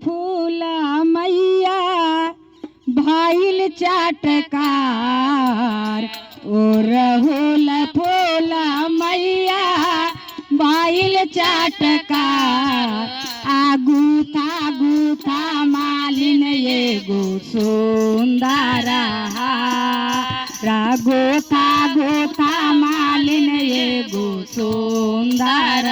फूल मैया भाईल चाटकार ओ रहुल फूल मैया भाईल चाटकार आगुथा गुथा मालिन ये गो सुंदर गोथा गोथा मालिन ये गो सुंदर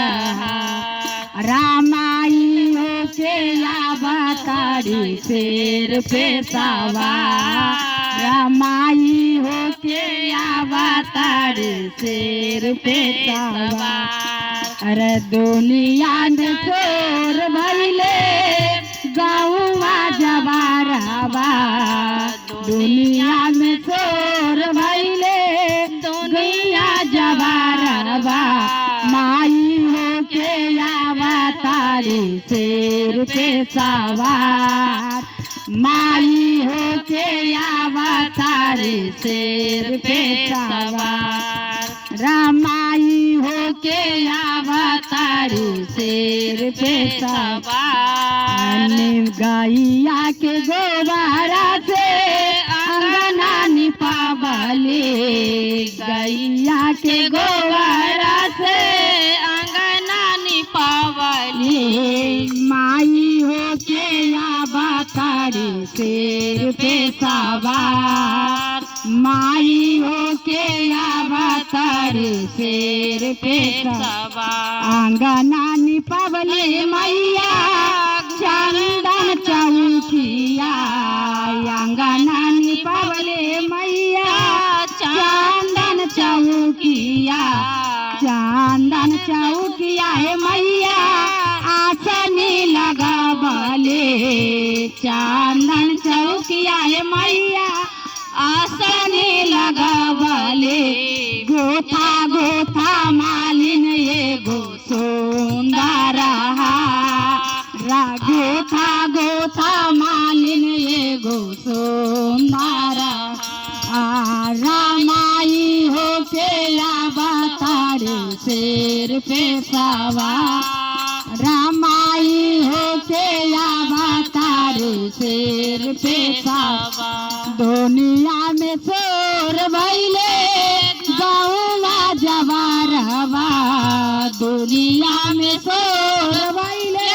रामाई हो के अवतारी शेर पे सवार रामाई हो के अवतारी शेर पे सवार अरे दुनिया में चोर भइले गाँवा जवारवा दुनिया में चोर भइले दुनिया जवारवा माई हो के अवतारी शेर पे सवार माई हो के अवतारी शेर पे सवार रामाई हो के अवतारी शेर पे सवार गैया के गोबरा से अंगना निपावले गैया के गोबरा से अंगना निपावले माई हो के अवतारी शेर पे सवार माई हो के अवतारी शेर पे सवार अंगना निपावले मैया चंदन चौकिया अंगना निपावले मैया चंदन चौकिया है मैया आसनी लगावले चंदन चौकिया है मैया आसनी लगावले गोथा गोथा मालिन ये गो सुंदर गोथा गोथा मालिन ये गो सुंदर रामाई हो के अवतारी शेर पे सवार रामाई हो के अवतारी शेर पे सवार दुनिया में चोर भइले गाँवा जवारवा दुनिया में चोर भइले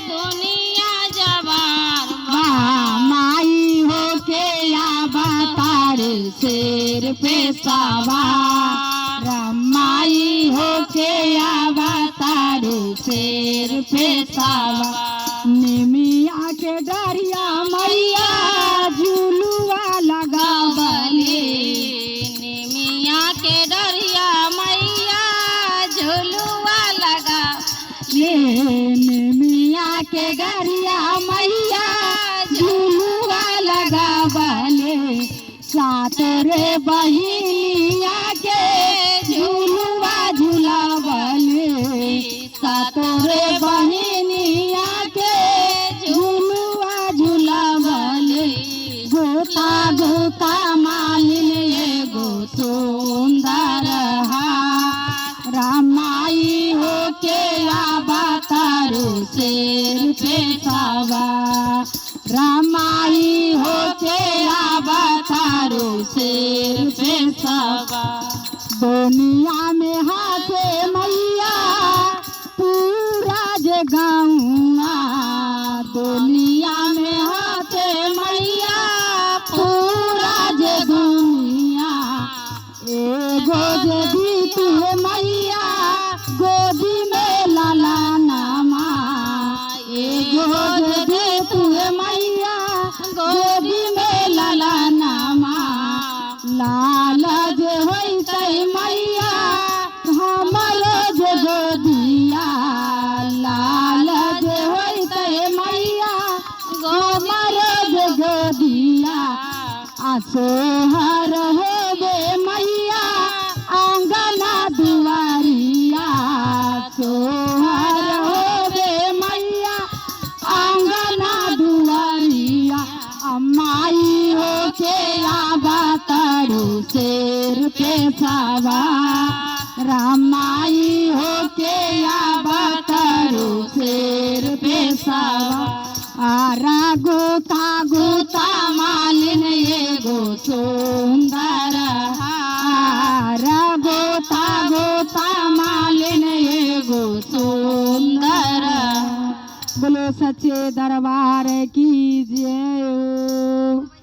दुनिया जवारवा माई हो के अवतारी शेर पे सवार माई हो के अवतारी शेर पे सवार निमिया के डरिया मैया झुलुआ लगावले निमिया के डरिया मैया झुलुआ लगावले निमिया के डरिया मैया झुलुआ लगावले सात रे बहिनिया के झुलुआ झुलावले सात रे बहिनिया के झुलुआ झुलावले गोता गोता मालिन ये गो सुंदर रामाई हो के अवतारी शेर पे सवार रामाई हो के अवतारी शेर पे सवार दुनिया में हाथे मैया पूरा जे गाँवा दुनिया में हाथे मैया पूरा जे दुनिया एगो जे दीती है मैया गोदी में लाला नामा एगो जे दीती है मैया गोदी में लाला नामा लाल जे होइतै मैया हमर जे गोदिया लाल जे होइतै मैया हमर जे गोदिया सोहर होबे मैया आंगना दुआरिया सोहर होबे मैया आंगना दुआरिया अम्माई हो के अवतारी शेर पे सवार रामाई हो के अवतारी शेर पे सवार आरा गोता गोता मालिन ये गो सुंदर आरा गोता गोता मालिन ये गो सुंदर। बोलो सच्चे दरबार की जय।